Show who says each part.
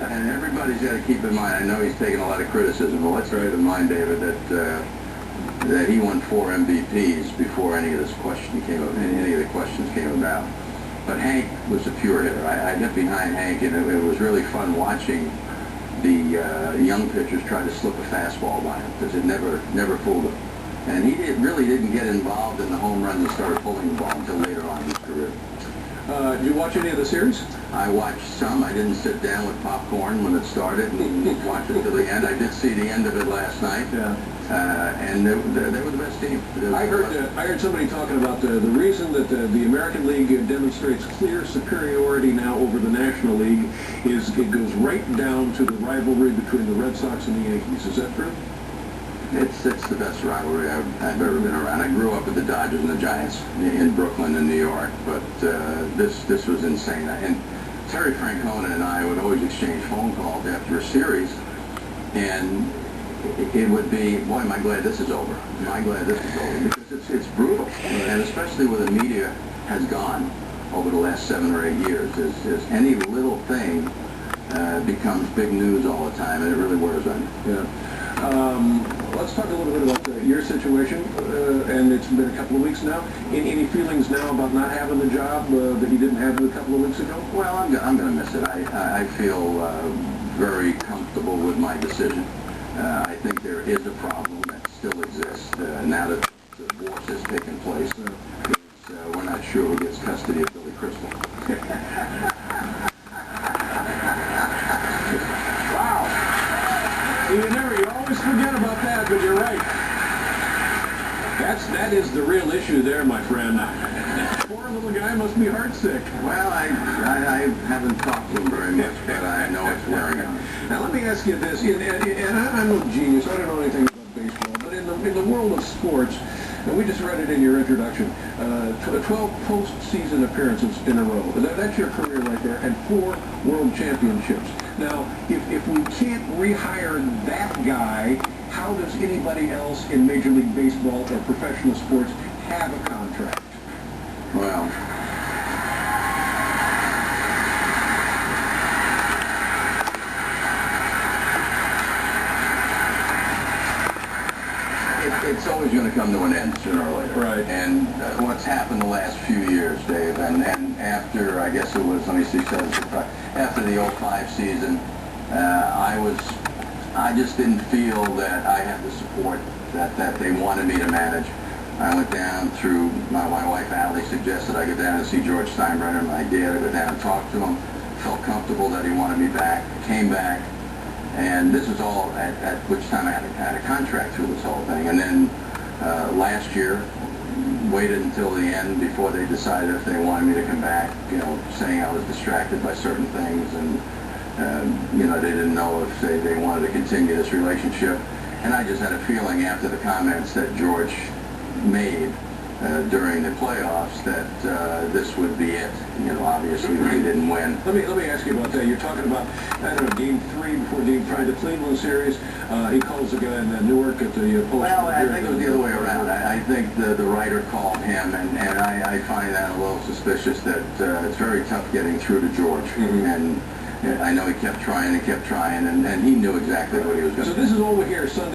Speaker 1: And everybody's got to keep in mind, I know he's taken a lot of criticism, but let's keep in mind, David, that he won 4 MVPs before any of the questions came about. But Hank was a pure hitter. I get behind Hank, and it was really fun watching the young pitchers try to slip a fastball by him, because it never fooled him. And he really didn't get involved in the home runs and started pulling the ball until later on in his career.
Speaker 2: Did you watch any of the series?
Speaker 1: I watched some. I didn't sit down with popcorn when it started and watch it to the end. I did see the end of it last night.
Speaker 2: Yeah.
Speaker 1: And they were the best team.
Speaker 2: I heard somebody talking about the reason that the American League demonstrates clear superiority now over the National League is it goes right down to the rivalry between the Red Sox and the Yankees. Is that true?
Speaker 1: It's the best rivalry I've ever been around. I grew up with the Dodgers and the Giants in Brooklyn and New York, but this was insane. And Terry Francona and I would always exchange phone calls after a series, and it would be, boy, am I glad this is over. Am I glad this is over? Because it's brutal, and especially where the media has gone over the last 7 or 8 years. Is any little thing becomes big news all the time, and it really wears on you.
Speaker 2: Yeah. Let's talk a little bit about your situation, and it's been a couple of weeks now. Any feelings now about not having the job that you didn't have a couple of weeks ago?
Speaker 1: Well, I'm going to miss it. I feel very comfortable with my decision. I think there is a problem that still exists now that the divorce has taken place. We're not sure who gets custody of Billy Crystal.
Speaker 2: You always forget about that, but you're right. That is the real issue there, my friend. Poor little guy must be heartsick.
Speaker 1: Well, I haven't talked to him very much, but I know it's wearing on.
Speaker 2: Now, let me ask you this, and I'm no genius. I don't know anything about baseball, but in the world of sports, and we just read it in your introduction, 12 postseason appearances in a row. That's your career right there, and 4 world championships. Now, if we can't rehire that guy, how does anybody else in Major League Baseball or professional sports have a contract?
Speaker 1: Well, it's always going to come to an end sooner or later.
Speaker 2: Right.
Speaker 1: And what's happened the last few years, Dave, and after, I guess it was, let me see, after the 05 season, I just didn't feel that I had the support that they wanted me to manage. I went down through, my wife Allie suggested I go down and see George Steinbrenner, and I did. I go down and talk to him, felt comfortable that he wanted me back, came back. And this is all at which time I had a contract through this whole thing. And then last year, waited until the end before they decided if they wanted me to come back, saying I was distracted by certain things. And, they didn't know if they wanted to continue this relationship. And I just had a feeling after the comments that George made during the playoffs that this would be it. Obviously they didn't win.
Speaker 2: Let me ask you about that. You're talking about, I don't know, Game 3 before Game 5, the Cleveland series. He calls the guy in Newark at the post.
Speaker 1: Well, I think it was the other way around. I think the writer called him, and I find that a little suspicious that it's very tough getting through to George.
Speaker 2: Mm-hmm.
Speaker 1: And I know he kept trying and kept trying, and he knew exactly what he was going to do.
Speaker 2: So this is over here Sunday.